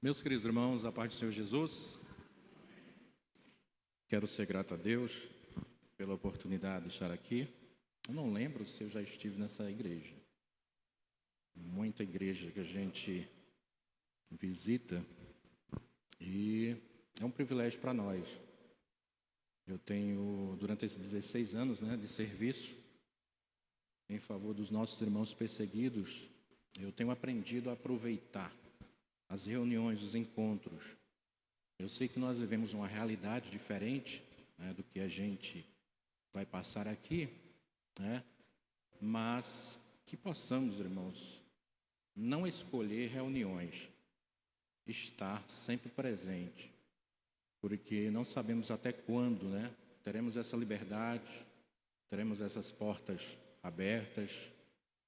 Meus queridos irmãos, a paz do Senhor Jesus, quero ser grato a Deus pela oportunidade de estar aqui. Eu não lembro se eu já estive nessa igreja. Muita igreja que a gente visita e é um privilégio para nós. Eu tenho, durante esses 16 anos de serviço em favor dos nossos irmãos perseguidos, eu tenho aprendido a aproveitar as reuniões, os encontros. Eu sei que nós vivemos uma realidade diferente do que a gente vai passar aqui, mas que possamos, irmãos, não escolher reuniões, estar sempre presente, porque não sabemos até quando teremos essa liberdade, teremos essas portas abertas,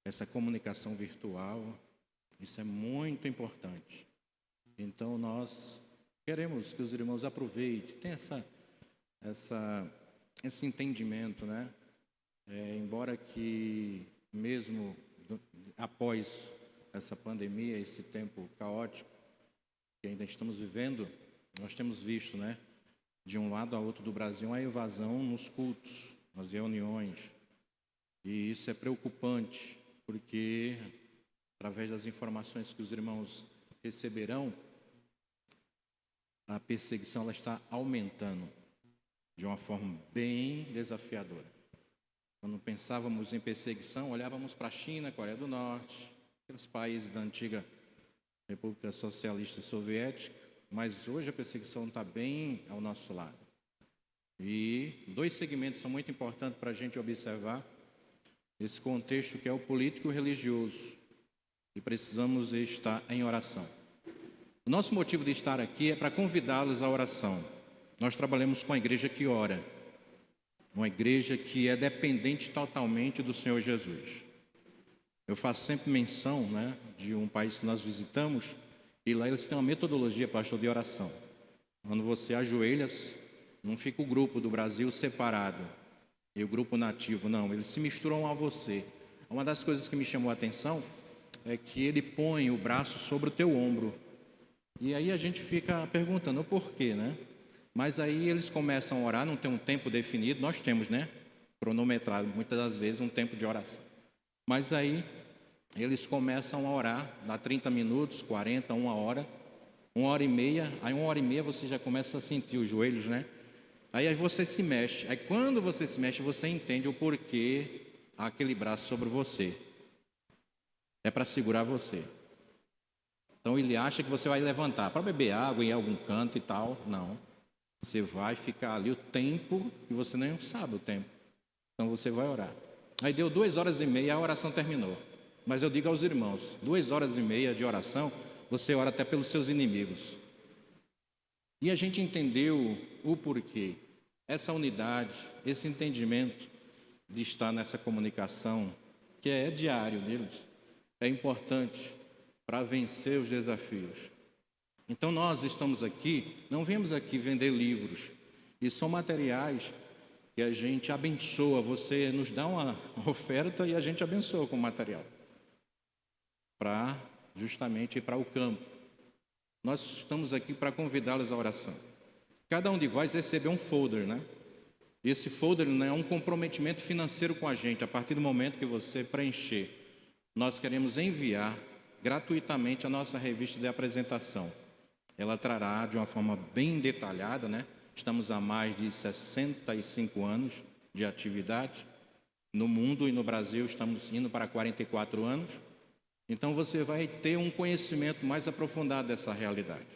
essa comunicação virtual. Isso é muito importante. Então, nós queremos que os irmãos aproveitem, tenham esse entendimento, embora que mesmo após essa pandemia, esse tempo caótico que ainda estamos vivendo, nós temos visto, de um lado a outro do Brasil, a evasão nos cultos, nas reuniões. E isso é preocupante, porque através das informações que os irmãos receberão, a perseguição ela está aumentando de uma forma bem desafiadora. Quando pensávamos em perseguição, olhávamos para a China, Coreia do Norte, aqueles países da antiga República Socialista Soviética, mas hoje a perseguição está bem ao nosso lado. E dois segmentos são muito importantes para a gente observar esse contexto, que é o político e o religioso, e precisamos estar em oração. O nosso motivo de estar aqui é para convidá-los à oração. Nós trabalhamos com a igreja que ora, uma igreja que é dependente totalmente do Senhor Jesus. Eu faço sempre menção de um país que nós visitamos, e lá eles têm uma metodologia, pastor, de oração. Quando você ajoelha, não fica o grupo do Brasil separado e o grupo nativo, não, eles se misturam a você. Uma das coisas que me chamou a atenção é que ele põe o braço sobre o teu ombro. E aí a gente fica perguntando o porquê, Mas aí eles começam a orar, não tem um tempo definido, nós temos, cronometrado muitas das vezes um tempo de oração. Mas aí eles começam a orar, dá 30 minutos, 40, 1 hora e meia, aí 1 hora e meia você já começa a sentir os joelhos, Aí você se mexe, aí quando você se mexe, você entende o porquê há aquele braço sobre você. É para segurar você. Então ele acha que você vai levantar para beber água em algum canto e tal. Não. Você vai ficar ali o tempo e você nem sabe o tempo. Então você vai orar. Aí deu 2 horas e meia, a oração terminou. Mas eu digo aos irmãos, 2 horas e meia de oração, você ora até pelos seus inimigos. E a gente entendeu o porquê. Essa unidade, esse entendimento de estar nessa comunicação, que é diário deles, é importante para vencer os desafios. Então nós estamos aqui, não viemos aqui vender livros, e são materiais que a gente abençoa, você nos dá uma oferta e a gente abençoa com o material, para justamente ir para o campo. Nós estamos aqui para convidá-los à oração. Cada um de vós recebeu um folder, Esse folder é um comprometimento financeiro com a gente. A partir do momento que você preencher, nós queremos enviar gratuitamente a nossa revista de apresentação. Ela trará de uma forma bem detalhada, Estamos há mais de 65 anos de atividade. No mundo e no Brasil estamos indo para 44 anos. Então você vai ter um conhecimento mais aprofundado dessa realidade.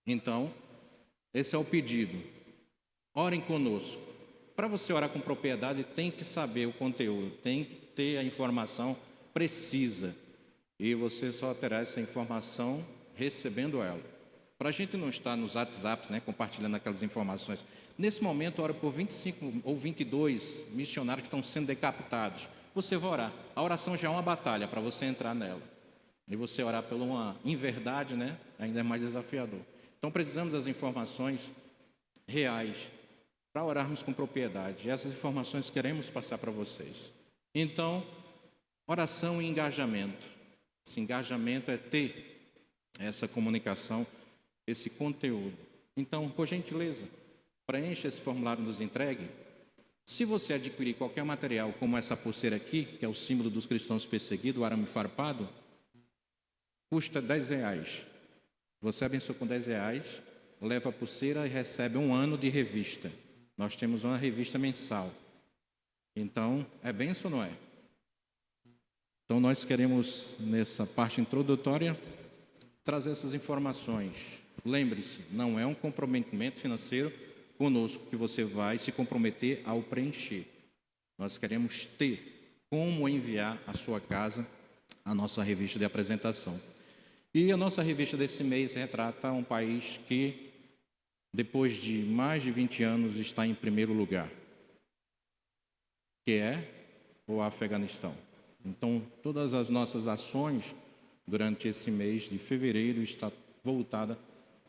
Então, esse é o pedido. Orem conosco. Para você orar com propriedade, tem que saber o conteúdo, tem que ter a informação precisa. E você só terá essa informação recebendo ela. Para a gente não estar nos WhatsApps, compartilhando aquelas informações. Nesse momento, ora por 25 ou 22 missionários que estão sendo decapitados. Você vai orar. A oração já é uma batalha para você entrar nela. E você orar por uma inverdade, ainda é mais desafiador. Então, precisamos das informações reais para orarmos com propriedade. E essas informações queremos passar para vocês. Então, oração e engajamento. Esse engajamento é ter essa comunicação, esse conteúdo. Então, por gentileza, preencha esse formulário e nos entregue. Se você adquirir qualquer material, como essa pulseira aqui, que é o símbolo dos cristãos perseguidos, o arame farpado, custa R$10. Você abençoa com R$10, leva a pulseira e recebe 1 ano de revista. Nós temos uma revista mensal. Então, é bênção ou não é? Então, nós queremos, nessa parte introdutória, trazer essas informações. Lembre-se, não é um comprometimento financeiro conosco que você vai se comprometer ao preencher. Nós queremos ter como enviar à sua casa a nossa revista de apresentação. E a nossa revista desse mês retrata um país que, depois de mais de 20 anos, está em primeiro lugar, que é o Afeganistão. Então, todas as nossas ações durante esse mês de fevereiro está voltada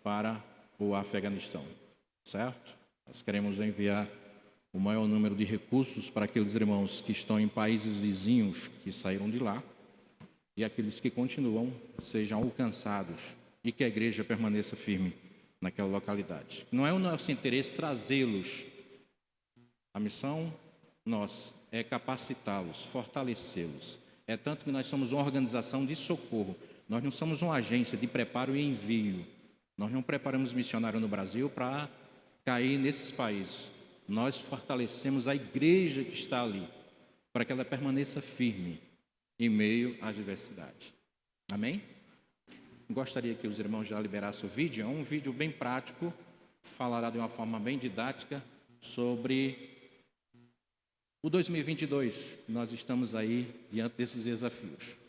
para o Afeganistão, certo? Nós queremos enviar o maior número de recursos para aqueles irmãos que estão em países vizinhos que saíram de lá e aqueles que continuam sejam alcançados e que a igreja permaneça firme naquela localidade. Não é o nosso interesse trazê-los. A missão nossa é capacitá-los, fortalecê-los. É tanto que nós somos uma organização de socorro. Nós não somos uma agência de preparo e envio. Nós não preparamos missionário no Brasil para cair nesses países. Nós fortalecemos a igreja que está ali, para que ela permaneça firme em meio às diversidades. Amém? Gostaria que os irmãos já liberassem o vídeo. É um vídeo bem prático, falará de uma forma bem didática sobre o 2022. Nós estamos aí diante desses desafios.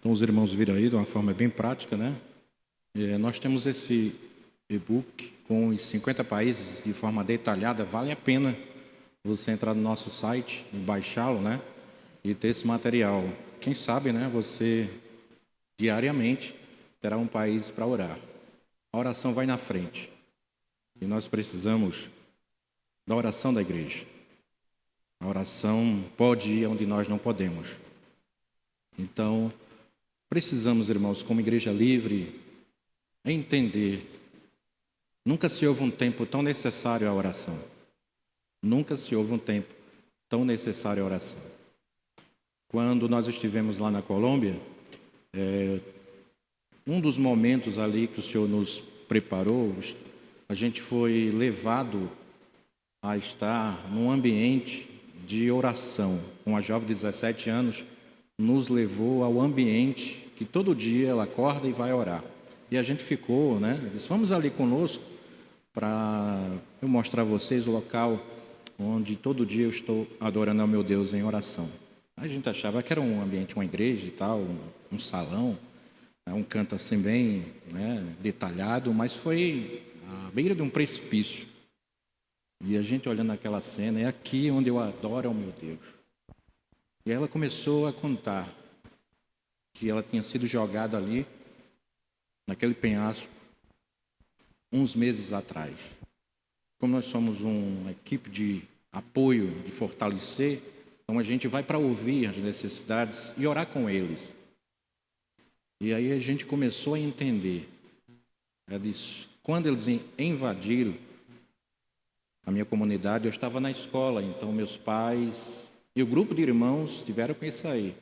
Então, os irmãos viram aí de uma forma bem prática, né? Nós temos esse e-book com os 50 países de forma detalhada. Vale a pena você entrar no nosso site e baixá-lo, né? E ter esse material. Quem sabe, né? Você diariamente terá um país para orar. A oração vai na frente. E nós precisamos da oração da igreja. A oração pode ir onde nós não podemos. Então, precisamos, irmãos, como igreja livre, entender. Nunca se houve um tempo tão necessário à oração. Nunca se houve um tempo tão necessário à oração. Quando nós estivemos lá na Colômbia, um dos momentos ali que o Senhor nos preparou, a gente foi levado a estar num ambiente de oração. Uma jovem de 17 anos nos levou ao ambiente que todo dia ela acorda e vai orar. E a gente ficou, né? Disse, vamos ali conosco para eu mostrar a vocês o local onde todo dia eu estou adorando ao meu Deus em oração. A gente achava que era um ambiente, uma igreja e tal, um salão, um canto assim bem, né, detalhado, mas foi à beira de um precipício. E a gente olhando aquela cena, é aqui onde eu adoro ao meu Deus. E ela começou a contar que ela tinha sido jogada ali, naquele penhasco, uns meses atrás. Como nós somos uma equipe de apoio, de fortalecer, então a gente vai para ouvir as necessidades e orar com eles. E aí a gente começou a entender. Ela disse, quando eles invadiram a minha comunidade, eu estava na escola, então meus pais e o grupo de irmãos tiveram que sair.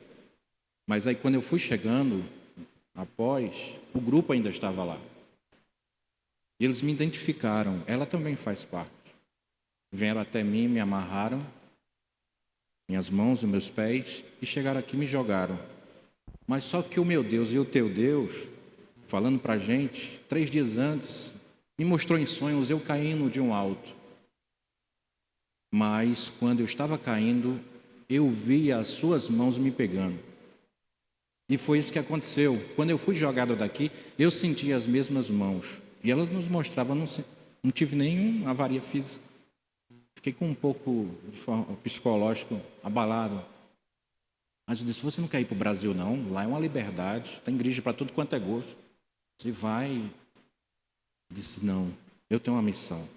Mas aí quando eu fui chegando, após, o grupo ainda estava lá. E eles me identificaram, ela também faz parte. Vieram até mim, me amarraram, minhas mãos e meus pés, e chegaram aqui e me jogaram. Mas só que o meu Deus e o teu Deus, falando para a gente, 3 dias antes, me mostrou em sonhos eu caindo de um alto. Mas quando eu estava caindo, eu vi as suas mãos me pegando. E foi isso que aconteceu. Quando eu fui jogado daqui, eu senti as mesmas mãos. E ela nos mostrava, não tive nenhuma avaria física. Fiquei com um pouco de forma psicológico abalado. Mas eu disse, você não quer ir para o Brasil não? Lá é uma liberdade, tem igreja para tudo quanto é gosto. Você vai. Eu disse, não, eu tenho uma missão.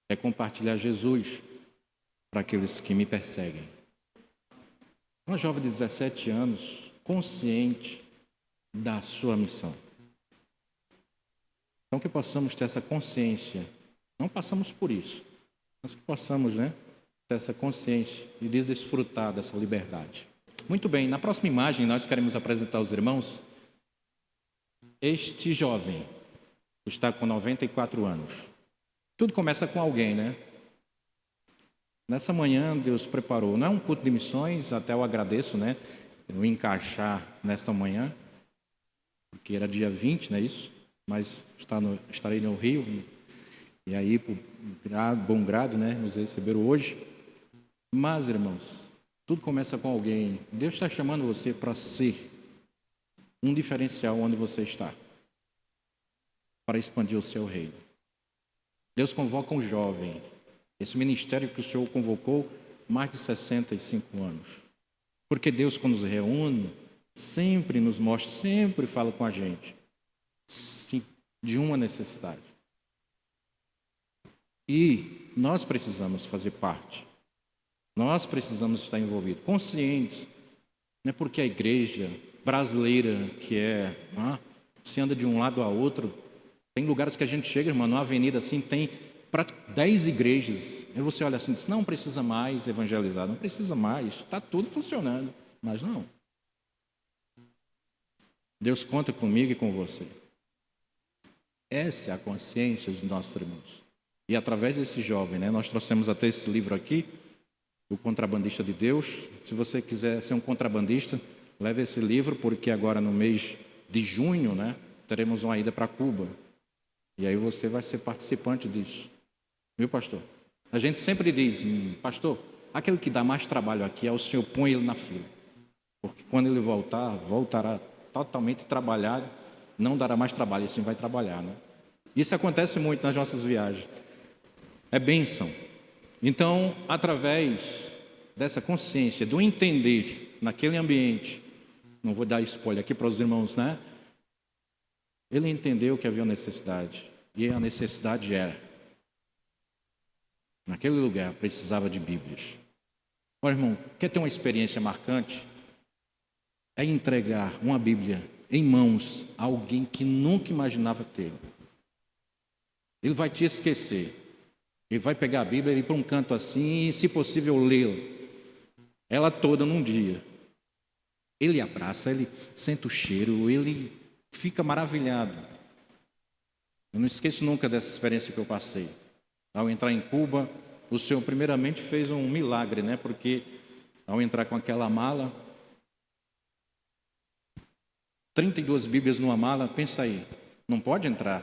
É compartilhar Jesus para aqueles que me perseguem. Uma jovem de 17 anos, consciente da sua missão. Então que possamos ter essa consciência. Não passamos por isso, mas que possamos, né, ter essa consciência e desfrutar dessa liberdade. Muito bem, na próxima imagem nós queremos apresentar aos irmãos este jovem, que está com 94 anos. Tudo começa com alguém, né? Nessa manhã Deus preparou, não é um culto de missões, até eu agradeço, né? Eu encaixar nesta manhã, porque era dia 20, não é isso? Mas estarei no Rio, e aí, por bom grado, né? Nos receberam hoje. Mas, irmãos, tudo começa com alguém. Deus está chamando você para ser um diferencial onde você está, para expandir o seu reino. Deus convoca um jovem. Esse ministério que o Senhor convocou, mais de 65 anos. Porque Deus, quando nos reúne, sempre nos mostra, sempre fala com a gente de uma necessidade. E nós precisamos fazer parte. Nós precisamos estar envolvidos, conscientes. Não é porque a igreja brasileira, que se anda de um lado a outro, tem lugares que a gente chega, irmão, numa avenida assim, tem 10 igrejas. E você olha assim e diz, não precisa mais evangelizar, não precisa mais, está tudo funcionando. Mas não. Deus conta comigo e com você. Essa é a consciência dos nossos irmãos. E através desse jovem, né, nós trouxemos até esse livro aqui, O Contrabandista de Deus. Se você quiser ser um contrabandista, leve esse livro, porque agora no mês de junho, né, teremos uma ida para Cuba. E aí você vai ser participante disso. Viu, pastor? A gente sempre diz, pastor, aquele que dá mais trabalho aqui é o senhor, põe ele na fila. Porque quando ele voltar, voltará totalmente trabalhado, não dará mais trabalho, assim vai trabalhar, né? Isso acontece muito nas nossas viagens. É bênção. Então, através dessa consciência, do entender naquele ambiente, não vou dar spoiler aqui para os irmãos, né? Ele entendeu que havia necessidade. E a necessidade era, naquele lugar, precisava de Bíblias. Olha, irmão, quer ter uma experiência marcante? É entregar uma Bíblia em mãos a alguém que nunca imaginava ter. Ele vai te esquecer. Ele vai pegar a Bíblia e ir para um canto assim e, se possível, lê-la. Ela toda num dia. Ele abraça, ele sente o cheiro, ele fica maravilhado. Eu não esqueço nunca dessa experiência que eu passei. Ao entrar em Cuba, o Senhor primeiramente fez um milagre, né? Porque ao entrar com aquela mala, 32 Bíblias numa mala, pensa aí, não pode entrar.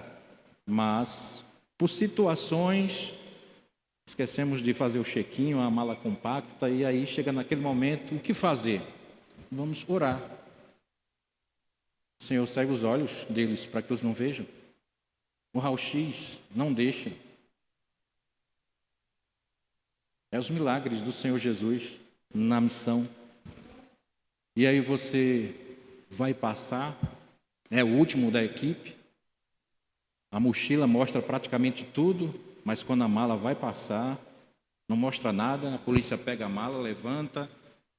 Mas, por situações, esquecemos de fazer o chequinho, a mala compacta, e aí chega naquele momento, o que fazer? Vamos orar. Senhor, cega os olhos deles para que eles não vejam. O raio-x, não deixem. É os milagres do Senhor Jesus na missão. E aí você vai passar, é o último da equipe. A mochila mostra praticamente tudo, mas quando a mala vai passar, não mostra nada. A polícia pega a mala, levanta.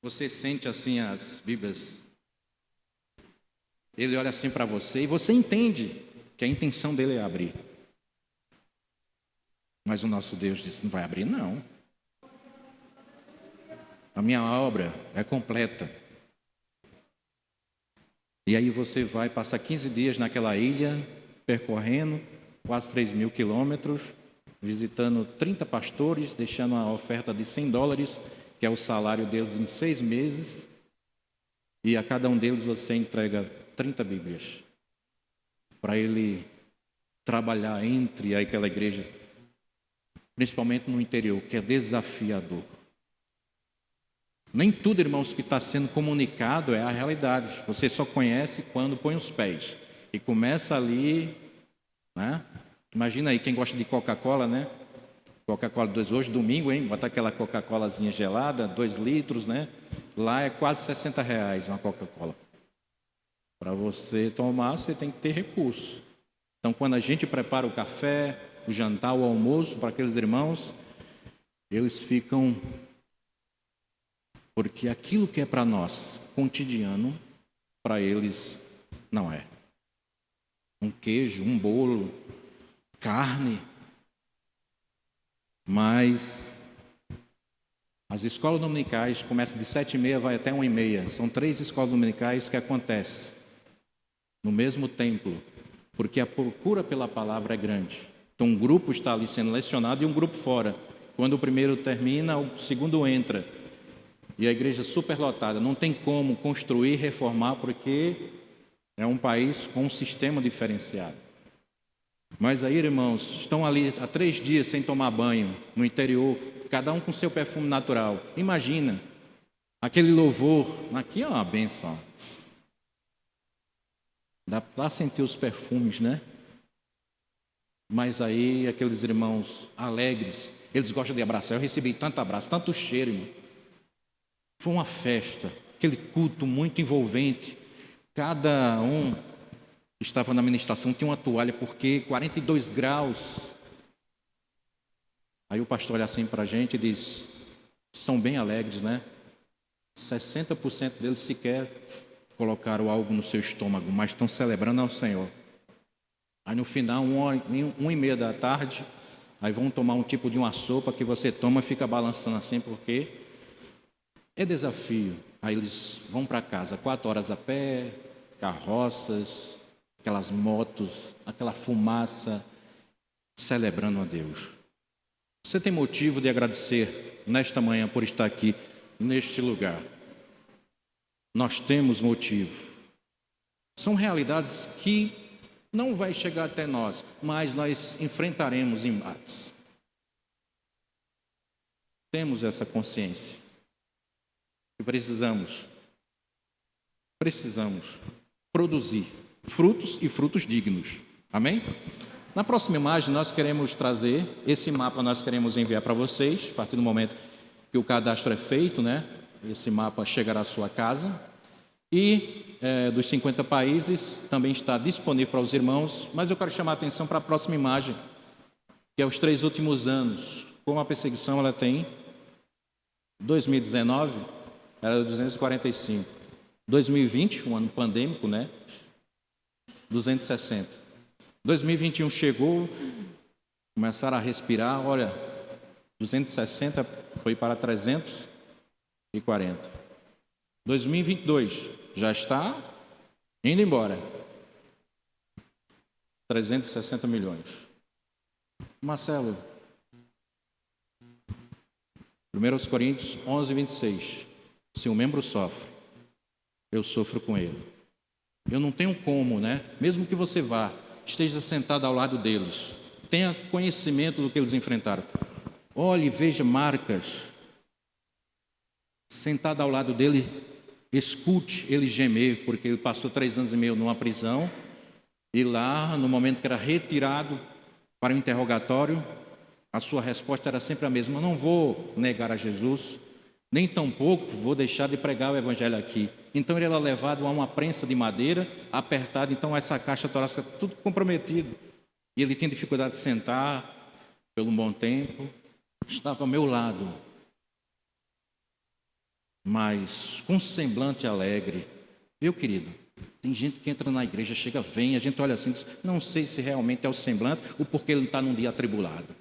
Você sente assim as Bíblias. Ele olha assim para você e você entende que a intenção dele é abrir. Mas o nosso Deus disse, não vai abrir não. A minha obra é completa. E aí você vai passar 15 dias naquela ilha, percorrendo quase 3.000 quilômetros, visitando 30 pastores, deixando uma oferta de $100, que é o salário deles em 6 meses. E a cada um deles você entrega 30 Bíblias, para ele trabalhar entre aquela igreja, principalmente no interior, que é desafiador. Nem tudo, irmãos, que está sendo comunicado é a realidade. Você só conhece quando põe os pés. E começa ali, né? Imagina aí, quem gosta de Coca-Cola, né? Coca-Cola hoje, domingo, hein? Bota aquela Coca-Colazinha gelada, 2 litros, né? Lá é quase R$60 uma Coca-Cola. Para você tomar, você tem que ter recurso. Então, quando a gente prepara o café, o jantar, o almoço para aqueles irmãos, eles ficam... Porque aquilo que é para nós cotidiano, para eles não é. Um queijo, um bolo, carne. Mas as escolas dominicais começam de 7h30, vai até 1h30. São 3 escolas dominicais que acontecem no mesmo templo, porque a procura pela palavra é grande. Então um grupo está ali sendo lecionado e um grupo fora. Quando o primeiro termina, o segundo entra. E a igreja superlotada, não tem como construir, reformar, porque é um país com um sistema diferenciado. Mas aí, irmãos, estão ali há 3 dias sem tomar banho, no interior, cada um com seu perfume natural. Imagina, aquele louvor, aqui é uma benção. Dá para sentir os perfumes, né? Mas aí, aqueles irmãos alegres, eles gostam de abraçar. Eu recebi tanto abraço, tanto cheiro, irmão. Foi uma festa, aquele culto muito envolvente. Cada um que estava na ministração tinha uma toalha, porque 42 graus. Aí o pastor olha assim para a gente e diz, são bem alegres, né? 60% deles sequer colocaram algo no seu estômago, mas estão celebrando ao Senhor. Aí no final, 1h30 da tarde, aí vão tomar um tipo de uma sopa que você toma e fica balançando assim, porque... é desafio. Aí eles vão para casa, 4 horas a pé, carroças, aquelas motos, aquela fumaça, celebrando a Deus. Você tem motivo de agradecer nesta manhã por estar aqui, neste lugar. Nós temos motivo. São realidades que não vai chegar até nós, mas nós enfrentaremos embates. Temos essa consciência. E precisamos precisamos produzir frutos e frutos dignos. Amém? Na próxima imagem, nós queremos trazer esse mapa, nós queremos enviar para vocês, a partir do momento que o cadastro é feito, né? Esse mapa chegará à sua casa. E dos 50 países também está disponível para os irmãos, mas eu quero chamar a atenção para a próxima imagem, que é os 3 últimos anos. Como a perseguição ela tem 2019 era 245, 2020, um ano pandêmico, né? 260. 2021 chegou, começaram a respirar, olha, 260 foi para 340. 2022 já está indo embora. 360 milhões. Marcelo, 1 Coríntios 11, 26. Se um membro sofre, eu sofro com ele. Eu não tenho como, né? Mesmo que você vá, esteja sentado ao lado deles, tenha conhecimento do que eles enfrentaram. Olhe, veja marcas. Sentado ao lado dele, escute ele gemer, porque ele passou 3 anos e meio numa prisão, e lá, no momento que era retirado para o interrogatório, a sua resposta era sempre a mesma: eu não vou negar a Jesus, nem tampouco vou deixar de pregar o evangelho aqui. Então ele era levado a uma prensa de madeira, apertado, então essa caixa torácica tudo comprometido, e ele tinha dificuldade de sentar pelo um bom tempo. Estava ao meu lado, mas com um semblante alegre. Viu, querido? Tem gente que entra na igreja, chega, vem, a gente olha assim, diz, não sei se realmente é o semblante ou porque ele está num dia atribulado.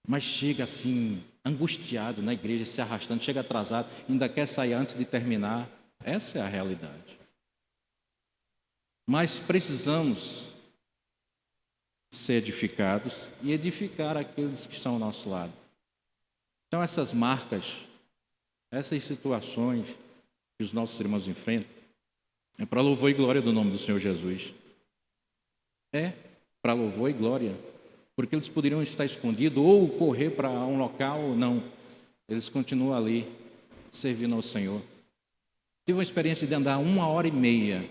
Mas chega assim, angustiado na igreja, se arrastando, chega atrasado, ainda quer sair antes de terminar. Essa é a realidade. Mas precisamos ser edificados e edificar aqueles que estão ao nosso lado. Então essas marcas, essas situações que os nossos irmãos enfrentam, é para louvor e glória do nome do Senhor Jesus. É para louvor e glória, porque eles poderiam estar escondidos ou correr para um local, não. Eles continuam ali, servindo ao Senhor. Tive uma experiência de andar 1h30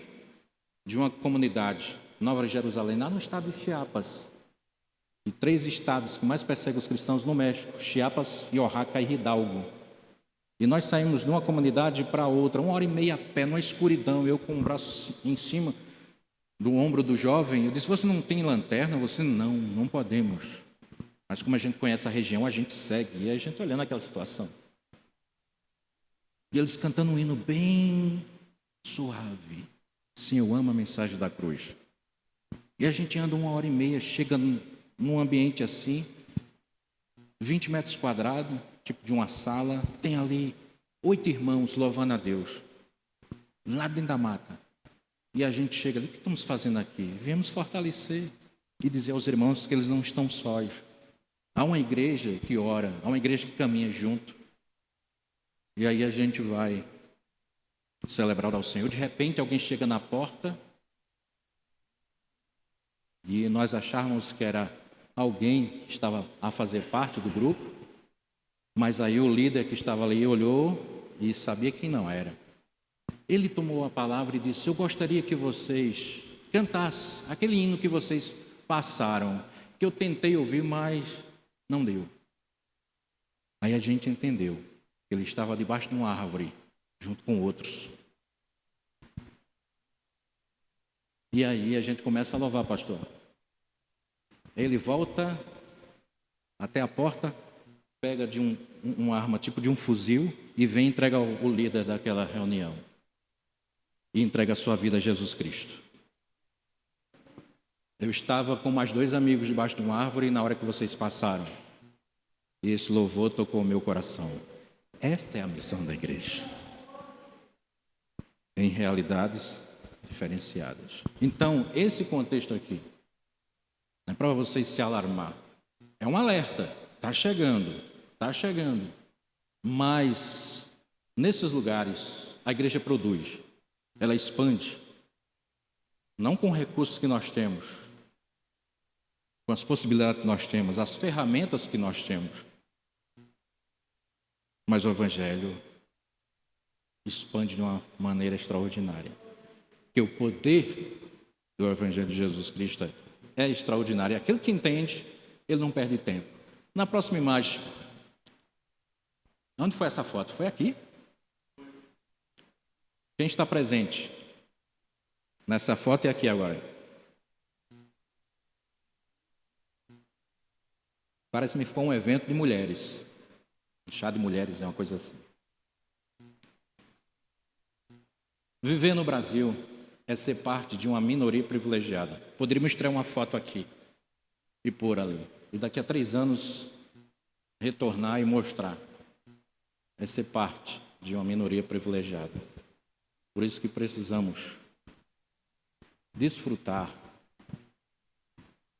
de uma comunidade, Nova Jerusalém, lá no estado de Chiapas. E 3 estados que mais perseguem os cristãos no México: Chiapas, Oaxaca e Hidalgo. E nós saímos de uma comunidade para outra, 1h30 a pé, numa escuridão, eu com o braço em cima do ombro do jovem. Eu disse, você não tem lanterna? Você, não podemos. Mas como a gente conhece a região, a gente segue. E a gente olhando aquela situação. E eles cantando um hino bem suave. Sim, eu amo a mensagem da cruz. E a gente anda 1h30, chega num ambiente assim, 20 metros quadrados, tipo de uma sala, tem ali 8 irmãos louvando a Deus, lá dentro da mata. E a gente chega ali, o que estamos fazendo aqui? Viemos fortalecer e dizer aos irmãos que eles não estão sós. Há uma igreja que ora, há uma igreja que caminha junto. E aí a gente vai celebrar ao Senhor. De repente alguém chega na porta e nós achávamos que era alguém que estava a fazer parte do grupo, mas aí o líder que estava ali olhou e sabia quem não era. Ele tomou a palavra e disse, eu gostaria que vocês cantassem aquele hino que vocês passaram, que eu tentei ouvir, mas não deu. Aí a gente entendeu que ele estava debaixo de uma árvore, junto com outros. E aí a gente começa a louvar, pastor. Ele volta até a porta, pega de uma arma tipo de um fuzil e vem entregar o líder daquela reunião. E entrega a sua vida a Jesus Cristo. Eu estava com mais 2 amigos debaixo de uma árvore na hora que vocês passaram. E esse louvor tocou o meu coração. Esta é a missão da igreja. Em realidades diferenciadas. Então, esse contexto aqui, não é para vocês se alarmar. É um alerta. Está chegando. Mas, nesses lugares, a igreja produz. Ela expande. Não com recursos que nós temos. Com as possibilidades que nós temos. As ferramentas que nós temos. Mas o Evangelho expande de uma maneira extraordinária. Porque o poder do Evangelho de Jesus Cristo é extraordinário. Aquele que entende, ele não perde tempo. Na próxima imagem, onde foi essa foto? Foi aqui? Quem está presente nessa foto e aqui agora? Parece-me que foi um evento de mulheres. Um chá de mulheres é uma coisa assim. Viver no Brasil é ser parte de uma minoria privilegiada. Poderíamos tirar uma foto aqui e pôr ali. E daqui a 3 anos retornar e mostrar. É ser parte de uma minoria privilegiada. Por isso que precisamos desfrutar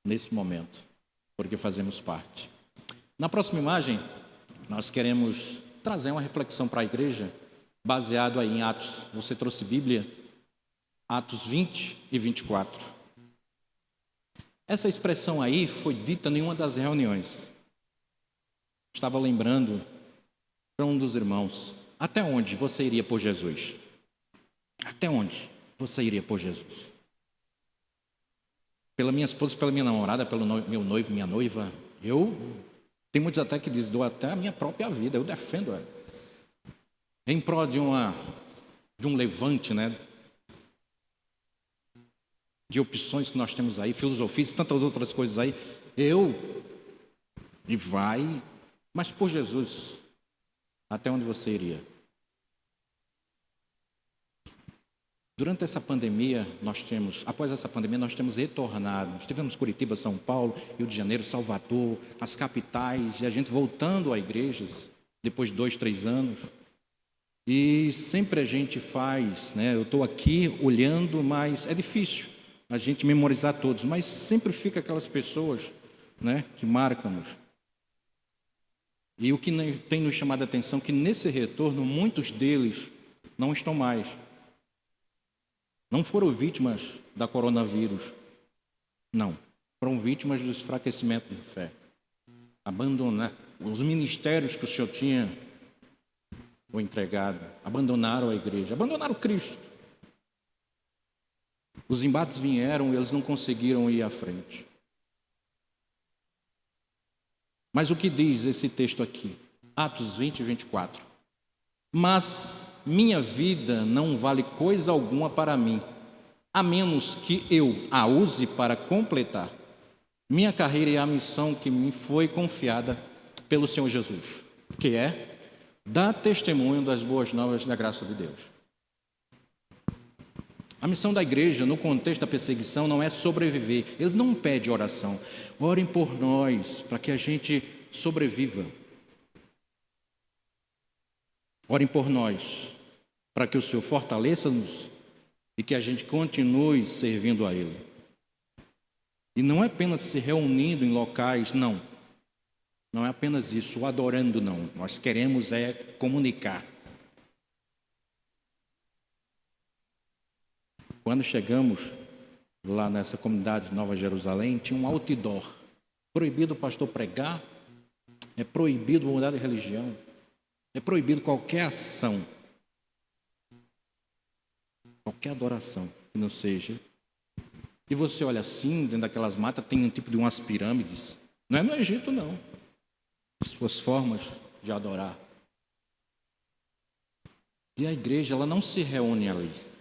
nesse momento, porque fazemos parte. Na próxima imagem, nós queremos trazer uma reflexão para a igreja, baseado aí em Atos. Você trouxe Bíblia? Atos 20 e 24. Essa expressão aí foi dita em uma das reuniões. Estava lembrando para um dos irmãos: até onde você iria por Jesus? Até onde você iria por Jesus? Pela minha esposa, pela minha namorada, pelo meu noivo, minha noiva, tem muitos até que dizem, dou até a minha própria vida, eu defendo ela. Em prol de um levante, né? De opções que nós temos aí, filosofias, tantas outras coisas aí, mas por Jesus, até onde você iria? Durante essa pandemia, após essa pandemia, nós temos retornado. Estivemos em Curitiba, São Paulo, Rio de Janeiro, Salvador, as capitais, e a gente voltando a igrejas, depois de 2, 3 anos. E sempre a gente faz, né? Eu estou aqui olhando, mas é difícil a gente memorizar todos, mas sempre fica aquelas pessoas, né, que marcam-nos. E o que tem nos chamado a atenção é que nesse retorno, muitos deles não estão mais. Não foram vítimas da coronavírus, não. Foram vítimas do enfraquecimento de fé. Abandonar os ministérios que o Senhor tinha o entregado, abandonaram a igreja, abandonaram Cristo. Os embates vieram e eles não conseguiram ir à frente. Mas o que diz esse texto aqui? Atos 20 e 24. Mas minha vida não vale coisa alguma para mim, a menos que eu a use para completar minha carreira e a missão que me foi confiada pelo Senhor Jesus, que é dar testemunho das boas novas da graça de Deus. A missão da igreja, no contexto da perseguição, não é sobreviver. Eles não pedem oração. Orem por nós, para que a gente sobreviva. Orem por nós, para que o Senhor fortaleça-nos e que a gente continue servindo a Ele. E não é apenas se reunindo em locais, não. Não é apenas isso, adorando, não. Nós queremos comunicar. Quando chegamos lá nessa comunidade de Nova Jerusalém, tinha um outdoor. Proibido o pastor pregar, é proibido mudar de religião, é proibido qualquer ação, qualquer adoração que não seja. E você olha assim, dentro daquelas matas, tem um tipo de umas pirâmides. Não é no Egito, não. Suas formas de adorar. E a igreja, ela não se reúne ali.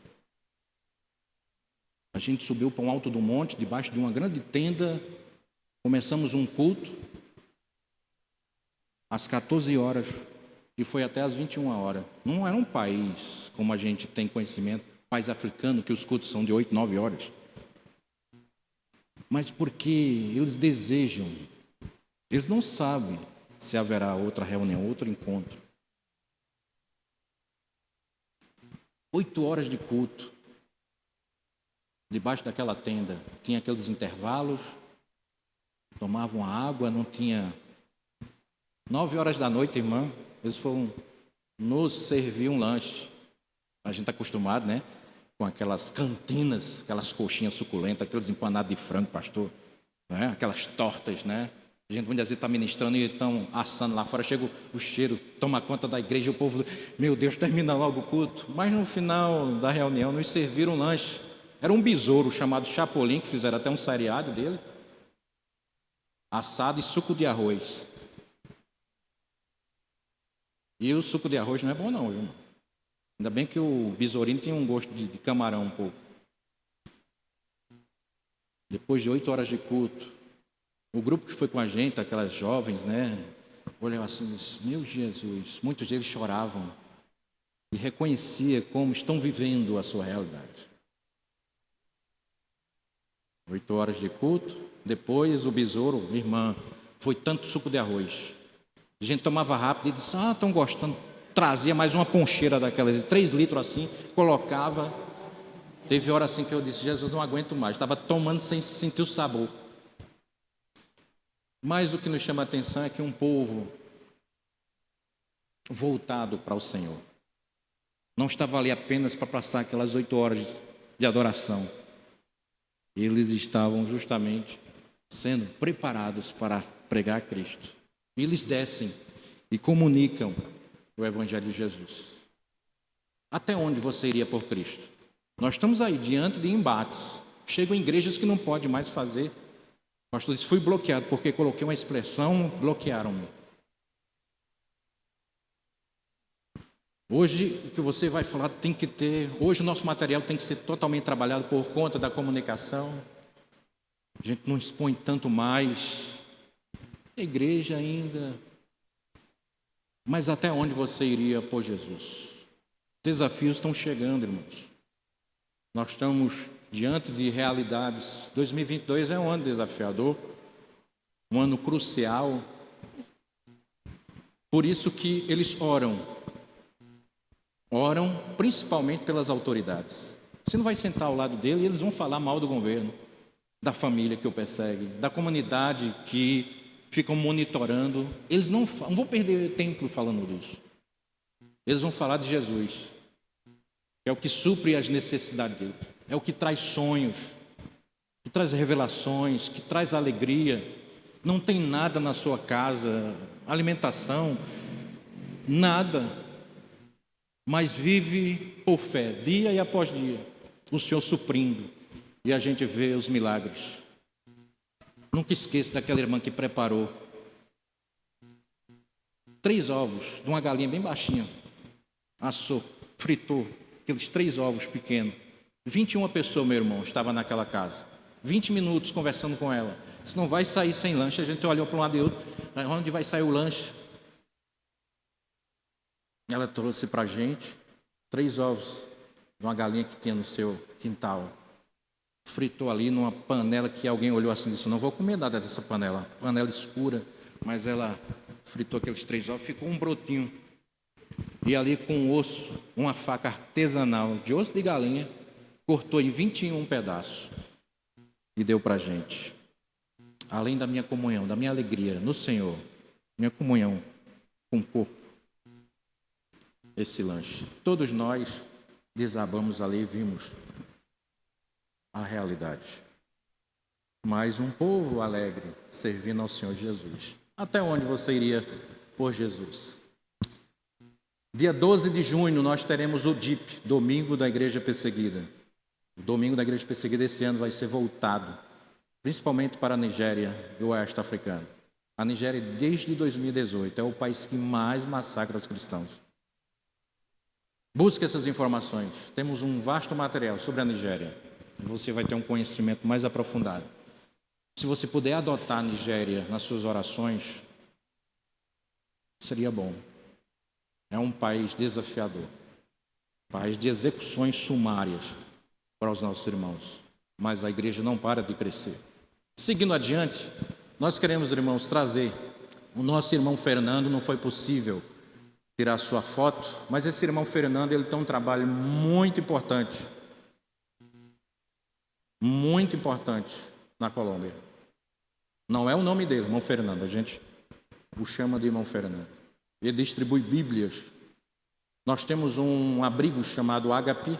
A gente subiu para um alto do monte, debaixo de uma grande tenda, começamos um culto às 14 horas e foi até às 21 horas. Não era um país, como a gente tem conhecimento, país africano, que os cultos são de 8, 9 horas. Mas porque eles desejam, eles não sabem se haverá outra reunião, outro encontro. 8 horas de culto. Debaixo daquela tenda, tinha aqueles intervalos, tomavam água, não tinha... 9 horas da noite, irmã, eles foram nos servir um lanche. A gente está acostumado, né? Com aquelas cantinas, aquelas coxinhas suculentas, aqueles empanados de frango, pastor, né? Aquelas tortas, né? A gente muitas vezes está ministrando e estão assando lá fora, chega o cheiro, toma conta da igreja, o povo, meu Deus, termina logo o culto. Mas no final da reunião nos serviram um lanche. Era um besouro chamado Chapolin, que fizeram até um seriado dele, assado e suco de arroz. E o suco de arroz não é bom não, viu? Ainda bem que o besourinho tinha um gosto de camarão um pouco. Depois de 8 horas de culto, o grupo que foi com a gente, aquelas jovens, né? Olhava assim, disse, meu Jesus, muitos deles choravam e reconhecia como estão vivendo a sua realidade. 8 horas de culto, depois o besouro, irmã, foi tanto suco de arroz. A gente tomava rápido e disse, estão gostando. Trazia mais uma poncheira daquelas, de 3 litros assim, colocava. Teve hora assim que eu disse, Jesus, não aguento mais. Estava tomando sem sentir o sabor. Mas o que nos chama a atenção é que um povo voltado para o Senhor não estava ali apenas para passar aquelas 8 horas de adoração. Eles estavam justamente sendo preparados para pregar a Cristo. E eles descem e comunicam o Evangelho de Jesus. Até onde você iria por Cristo? Nós estamos aí diante de embates. Chegam igrejas que não pode mais fazer. O pastor disse, fui bloqueado porque coloquei uma expressão, bloquearam-me. Hoje, o que você vai falar tem que ter... Hoje o nosso material tem que ser totalmente trabalhado por conta da comunicação. A gente não expõe tanto mais. A igreja ainda... Mas até onde você iria por Jesus? Desafios estão chegando, irmãos. Nós estamos diante de realidades. 2022 é um ano desafiador, um ano crucial. Por isso que eles oram principalmente pelas autoridades. Você não vai sentar ao lado dele e eles vão falar mal do governo, da família que o persegue, da comunidade que ficam monitorando. Eles não vão perder tempo falando disso. Eles vão falar de Jesus, que é o que supre as necessidades deles, é o que traz sonhos, que traz revelações, que traz alegria. Não tem nada na sua casa, alimentação, nada, mas vive por fé, dia e após dia, o Senhor suprindo, e a gente vê os milagres. Nunca esqueça daquela irmã que preparou 3 ovos de uma galinha bem baixinha, assou, fritou aqueles 3 ovos pequenos. 21 pessoas, meu irmão, estava naquela casa. 20 minutos conversando com ela. Disse, não vai sair sem lanche. A gente olhou para um lado e outro. Onde vai sair o lanche? Ela trouxe para a gente 3 ovos de uma galinha que tinha no seu quintal. Fritou ali numa panela que alguém olhou assim e disse, não vou comer nada dessa panela. Panela escura, mas ela fritou aqueles 3 ovos, ficou um brotinho. E ali com um osso, uma faca artesanal de osso de galinha, cortou em 21 pedaços e deu para a gente. Além da minha comunhão, da minha alegria no Senhor, minha comunhão com o corpo, esse lanche. Todos nós desabamos ali e vimos a realidade. Mas um povo alegre servindo ao Senhor Jesus. Até onde você iria por Jesus? Dia 12 de junho nós teremos o DIP, Domingo da Igreja Perseguida. O Domingo da Igreja Perseguida esse ano vai ser voltado, principalmente para a Nigéria e o Oeste Africano. A Nigéria, desde 2018, é o país que mais massacra os cristãos. Busque essas informações. Temos um vasto material sobre a Nigéria. Você vai ter um conhecimento mais aprofundado. Se você puder adotar a Nigéria nas suas orações, seria bom. É um país desafiador, país de execuções sumárias para os nossos irmãos, mas a igreja não para de crescer. Seguindo adiante, nós queremos, irmãos, trazer o nosso irmão Fernando. Não foi possível tirar sua foto, mas esse irmão Fernando, ele tem um trabalho muito importante na Colômbia. Não é o nome dele, irmão Fernando, a gente o chama de irmão Fernando. Ele distribui Bíblias. Nós temos um abrigo chamado Agape,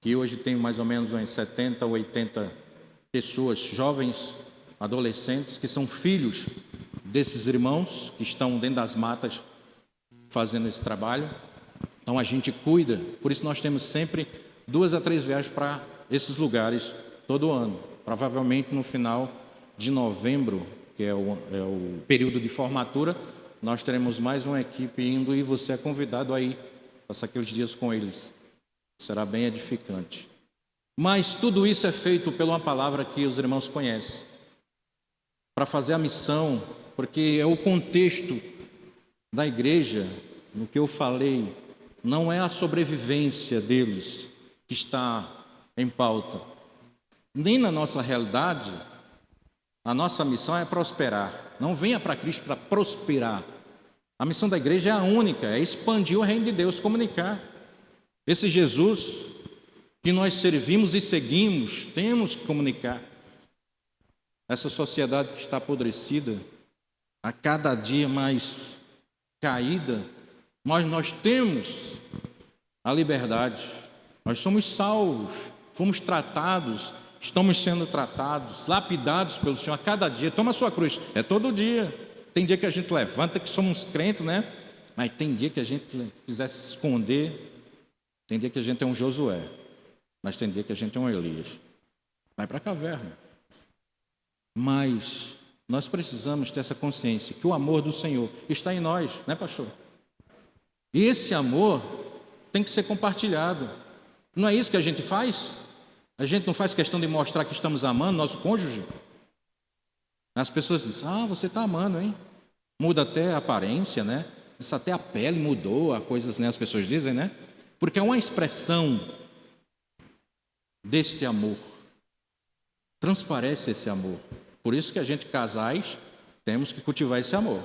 que hoje tem mais ou menos umas 70 ou 80 pessoas, jovens, adolescentes, que são filhos desses irmãos que estão dentro das matas fazendo esse trabalho. Então a gente cuida, por isso nós temos sempre 2 a 3 viagens para esses lugares todo ano. Provavelmente no final de novembro, que é o período de formatura, nós teremos mais uma equipe indo e você é convidado a ir passar aqueles dias com eles. Será bem edificante. Mas tudo isso é feito pela uma palavra que os irmãos conhecem. Para fazer a missão, porque é o contexto da igreja, no que eu falei, não é a sobrevivência deles que está em pauta. Nem na nossa realidade, a nossa missão é prosperar. Não venha para Cristo para prosperar. A missão da igreja é a única, é expandir o reino de Deus, comunicar. Esse Jesus que nós servimos e seguimos, temos que comunicar. Essa sociedade que está apodrecida, a cada dia mais caída, mas nós temos a liberdade. Nós somos salvos, fomos tratados, estamos sendo tratados, lapidados pelo Senhor a cada dia. Toma a sua cruz, é todo dia. Tem dia que a gente levanta, que somos crentes, né? Mas tem dia que a gente quiser se esconder. Tem dia que a gente é um Josué, mas tem dia que a gente é um Elias. Vai para a caverna. Mas nós precisamos ter essa consciência que o amor do Senhor está em nós, né, pastor? E esse amor tem que ser compartilhado. Não é isso que a gente faz? A gente não faz questão de mostrar que estamos amando nosso cônjuge? As pessoas dizem, você está amando, hein? Muda até a aparência, né? Isso até a pele mudou, a coisas, né? As pessoas dizem, né? Porque é uma expressão deste amor. Transparece esse amor. Por isso que a gente, casais, temos que cultivar esse amor.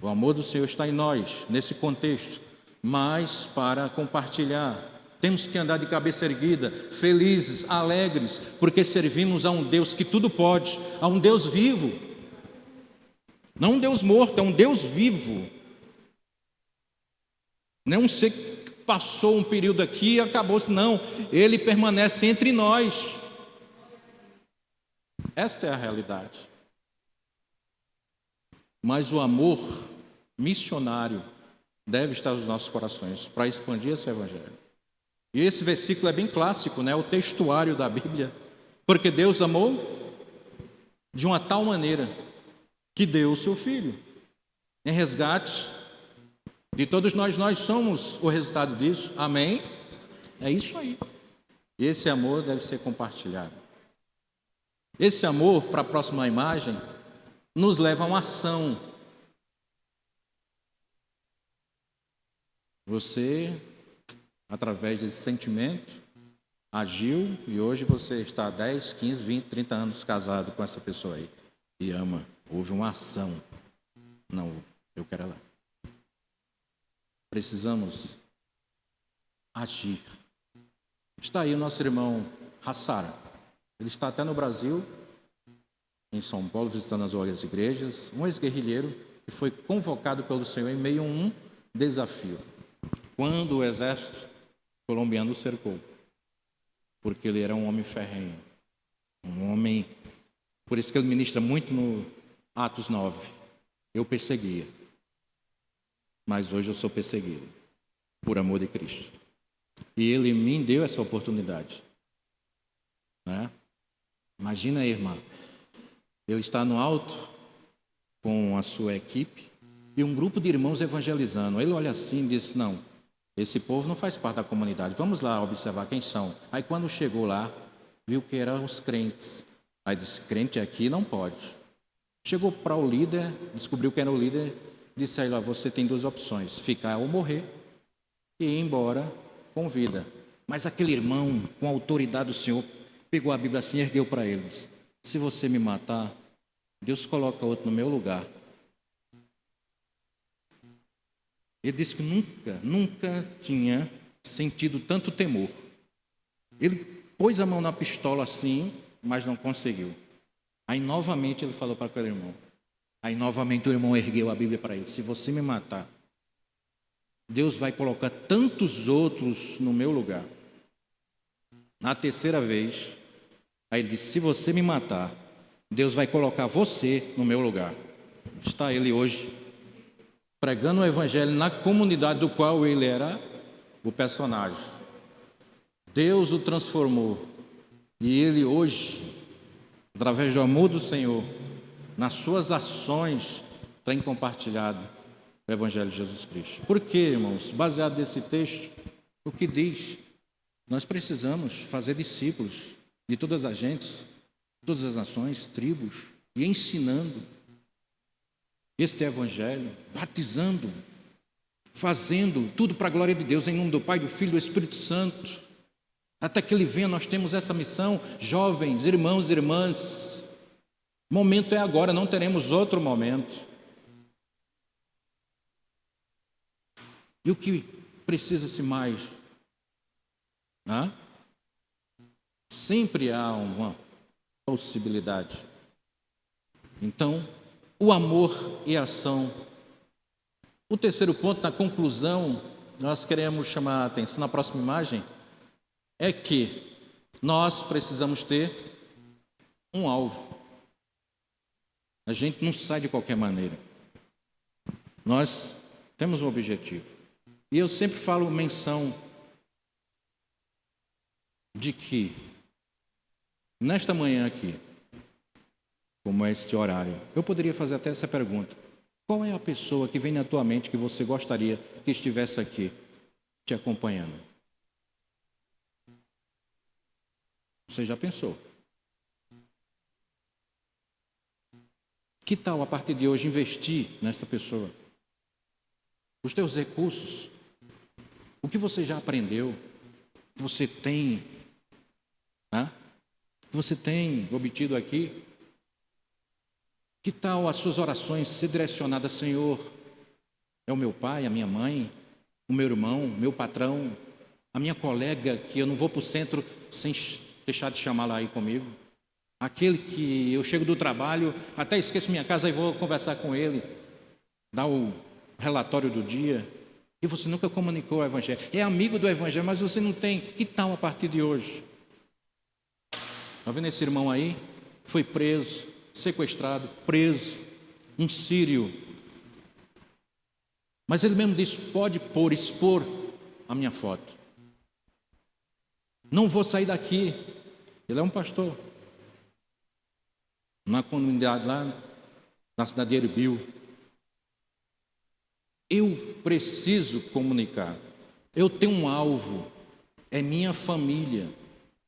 O amor do Senhor está em nós, nesse contexto, mas para compartilhar. Temos que andar de cabeça erguida, felizes, alegres, porque servimos a um Deus que tudo pode, a um Deus vivo. Não um Deus morto, é um Deus vivo. Não é um ser que passou um período aqui e acabou-se, não. Ele permanece entre nós. Esta é a realidade. Mas o amor missionário deve estar nos nossos corações para expandir esse evangelho. E esse versículo é bem clássico, né? O textuário da Bíblia. Porque Deus amou de uma tal maneira que deu o seu Filho em resgate de todos nós. Nós somos o resultado disso. Amém? É isso aí. E esse amor deve ser compartilhado. Esse amor, para a próxima imagem, nos leva a uma ação. Você, através desse sentimento, agiu e hoje você está há 10, 15, 20, 30 anos casado com essa pessoa aí e ama. Houve uma ação. Não, eu quero ela. Precisamos agir. Está aí o nosso irmão Hassara. Ele está até no Brasil, em São Paulo, visitando as outras igrejas. Um ex-guerrilheiro que foi convocado pelo Senhor em meio a um desafio. Quando o exército colombiano o cercou. Porque ele era um homem ferrenho. Um homem... Por isso que ele ministra muito no Atos 9. Eu perseguia. Mas hoje eu sou perseguido. Por amor de Cristo. E ele me deu essa oportunidade. Né? Imagina aí, irmã. Ele está no alto com a sua equipe e um grupo de irmãos evangelizando. Ele olha assim e diz, não, esse povo não faz parte da comunidade. Vamos lá observar quem são. Aí quando chegou lá, viu que eram os crentes. Aí disse, crente aqui não pode. Chegou para o líder, descobriu que era o líder, disse a ele, você tem 2 opções, ficar ou morrer e ir embora com vida. Mas aquele irmão, com a autoridade do Senhor, pegou a Bíblia assim e ergueu para eles. Se você me matar, Deus coloca outro no meu lugar. Ele disse que nunca tinha sentido tanto temor. Ele pôs a mão na pistola assim, mas não conseguiu. Aí novamente ele falou para aquele irmão. Aí novamente o irmão ergueu a Bíblia para ele. Se você me matar, Deus vai colocar tantos outros no meu lugar. Na terceira vez, aí ele disse, se você me matar, Deus vai colocar você no meu lugar. Está ele hoje pregando o evangelho na comunidade do qual ele era o personagem. Deus o transformou e ele hoje, através do amor do Senhor, nas suas ações, tem compartilhado o evangelho de Jesus Cristo. Por quê, irmãos? Baseado nesse texto, o que diz? Nós precisamos fazer discípulos de todas as gentes, todas as nações, tribos, e ensinando este evangelho, batizando, fazendo tudo para a glória de Deus, em nome do Pai, do Filho e do Espírito Santo. Até que ele venha, nós temos essa missão. Jovens, irmãos e irmãs, o momento é agora, não teremos outro momento. E o que precisa-se mais? Sempre há uma possibilidade. Então, o amor e a ação. O terceiro ponto, na conclusão, nós queremos chamar a atenção na próxima imagem, é que nós precisamos ter um alvo. A gente não sai de qualquer maneira. Nós temos um objetivo. E eu sempre falo menção de que, nesta manhã aqui, como é este horário, eu poderia fazer até essa pergunta: qual é a pessoa que vem na tua mente que você gostaria que estivesse aqui te acompanhando? Você já pensou? Que tal, a partir de hoje, investir nesta pessoa? Os teus recursos, o que você já aprendeu, você tem obtido aqui? Que tal as suas orações ser direcionadas: Senhor, é o meu pai, a minha mãe, o meu irmão, o meu patrão, a minha colega, que eu não vou para o centro sem deixar de chamá-la aí comigo, aquele que eu chego do trabalho, até esqueço minha casa e vou conversar com ele, dar o relatório do dia, e você nunca comunicou o evangelho, é amigo do evangelho, mas você não tem. Que tal a partir de hoje? Está vendo esse irmão aí? Foi preso, sequestrado, preso, um sírio. Mas ele mesmo disse: pode expor a minha foto. Não vou sair daqui. Ele é um pastor. Na comunidade lá, na cidade de Erbil. Eu preciso comunicar. Eu tenho um alvo. É minha família.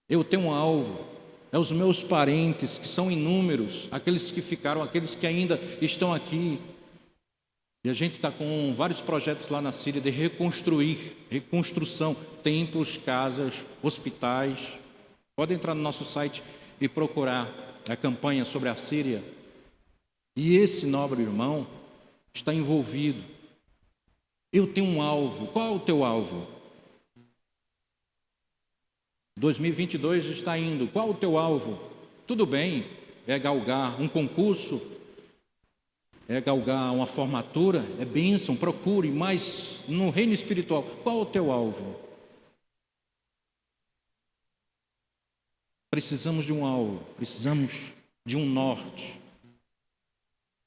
Eu tenho um alvo. É os meus parentes, que são inúmeros, aqueles que ficaram, aqueles que ainda estão aqui. E a gente está com vários projetos lá na Síria de reconstrução, templos, casas, hospitais. Pode entrar no nosso site e procurar a campanha sobre a Síria. E esse nobre irmão está envolvido. Eu tenho um alvo. Qual é o teu alvo? 2022 está indo. Qual o teu alvo? Tudo bem, é galgar um concurso, é galgar uma formatura, é bênção, procure, mas no reino espiritual, qual o teu alvo? Precisamos de um alvo, precisamos de um norte.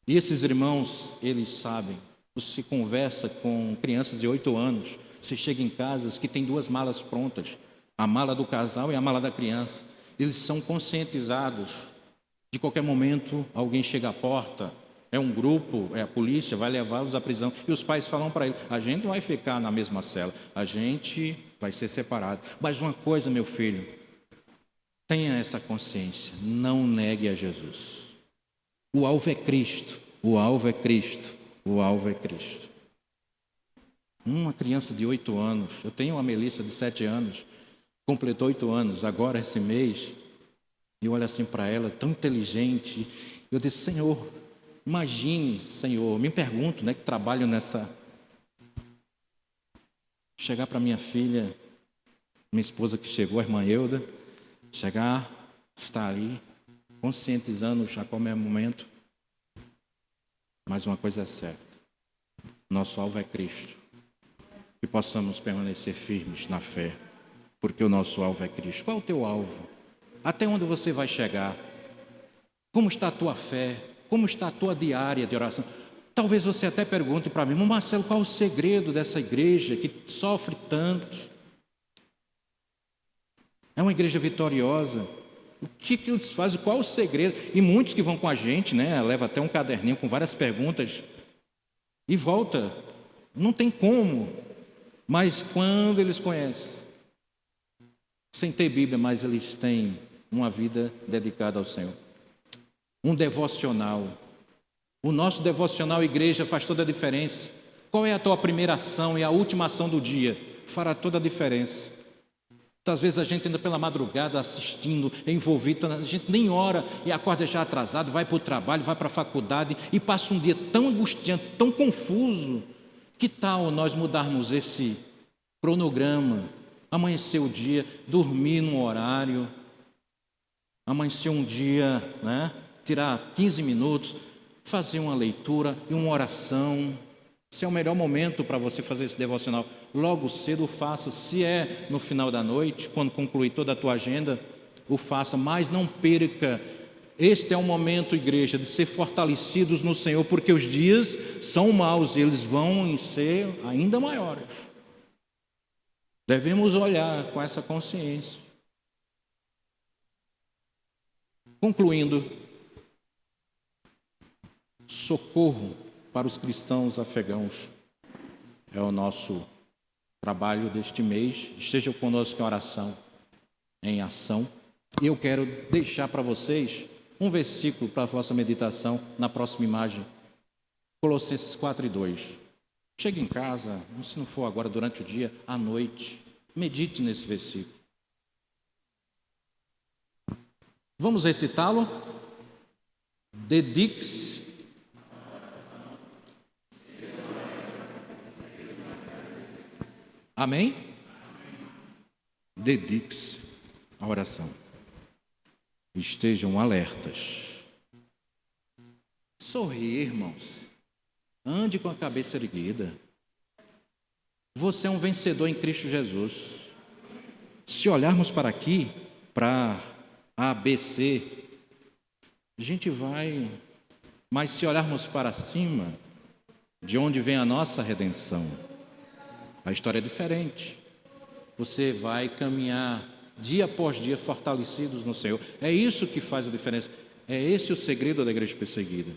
E esses irmãos, eles sabem. Você conversa com crianças de 8 anos, você chega em casas que tem 2 malas prontas, a mala do casal e a mala da criança. Eles são conscientizados. De qualquer momento, alguém chega à porta, é um grupo, é a polícia, vai levá-los à prisão. E os pais falam para ele: a gente não vai ficar na mesma cela, a gente vai ser separado. Mas uma coisa, meu filho, tenha essa consciência, não negue a Jesus. O alvo é Cristo, o alvo é Cristo, o alvo é Cristo. Uma criança de 8 anos, eu tenho uma Melissa de 7 anos, completou 8 anos, agora esse mês, e eu olho assim para ela, tão inteligente, eu disse: Senhor, imagine, Senhor, me pergunto, que trabalho nessa... Chegar para minha filha, minha esposa que chegou, a irmã Euda, chegar, estar ali, conscientizando já qual é o momento. Mas uma coisa é certa, nosso alvo é Cristo, que possamos permanecer firmes na fé, porque o nosso alvo é Cristo. Qual é o teu alvo? Até onde você vai chegar? Como está a tua fé? Como está a tua diária de oração? Talvez você até pergunte para mim: Marcelo, qual o segredo dessa igreja que sofre tanto? É uma igreja vitoriosa. O que eles fazem? Qual o segredo? E muitos que vão com a gente, né, leva até um caderninho com várias perguntas e volta. Não tem como. Mas quando eles conhecem, sem ter Bíblia, mas eles têm uma vida dedicada ao Senhor. Um devocional. O nosso devocional, igreja, faz toda a diferença. Qual é a tua primeira ação e a última ação do dia? Fará toda a diferença. Muitas vezes a gente anda pela madrugada assistindo, envolvido, a gente nem ora e acorda já atrasado, vai para o trabalho, vai para a faculdade e passa um dia tão angustiante, tão confuso. Que tal nós mudarmos esse cronograma? Amanhecer o dia, dormir num horário, amanhecer um dia, né? Tirar 15 minutos, fazer uma leitura e uma oração. Esse é o melhor momento para você fazer esse devocional. Logo cedo o faça. Se é no final da noite, quando concluir toda a tua agenda, o faça, mas não perca. Este é o momento, igreja, de ser fortalecidos no Senhor, porque os dias são maus e eles vão ser ainda maiores. Devemos olhar com essa consciência. Concluindo, socorro para os cristãos afegãos é o nosso trabalho deste mês. Esteja conosco em oração, em ação. E eu quero deixar para vocês um versículo para a vossa meditação na próxima imagem. Colossenses 4:2. Chegue em casa, se não for agora durante o dia, à noite, medite nesse versículo. Vamos recitá-lo? Dedique-se. Amém? Dedique-se à oração. Estejam alertas. Sorri, irmãos. Ande com a cabeça erguida. Você é um vencedor em Cristo Jesus. Se olharmos para aqui, para A, B, C, a gente vai... Mas se olharmos para cima, de onde vem a nossa redenção, a história é diferente. Você vai caminhar dia após dia fortalecidos no Senhor. É isso que faz a diferença. É esse o segredo da igreja perseguida.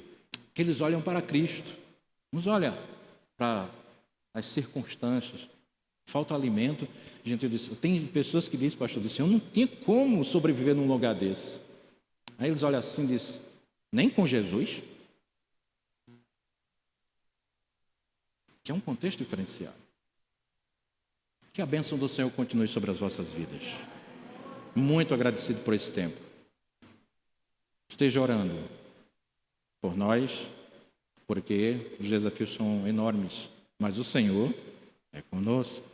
Que eles olham para Cristo. Uns olham para as circunstâncias. Falta alimento. Gente, tem pessoas que dizem, pastor, eu não tinha como sobreviver num lugar desse. Aí eles olham assim e dizem, nem com Jesus? Que é um contexto diferenciado. Que a bênção do Senhor continue sobre as vossas vidas. Muito agradecido por esse tempo. Esteja orando por nós, porque os desafios são enormes, mas o Senhor é conosco.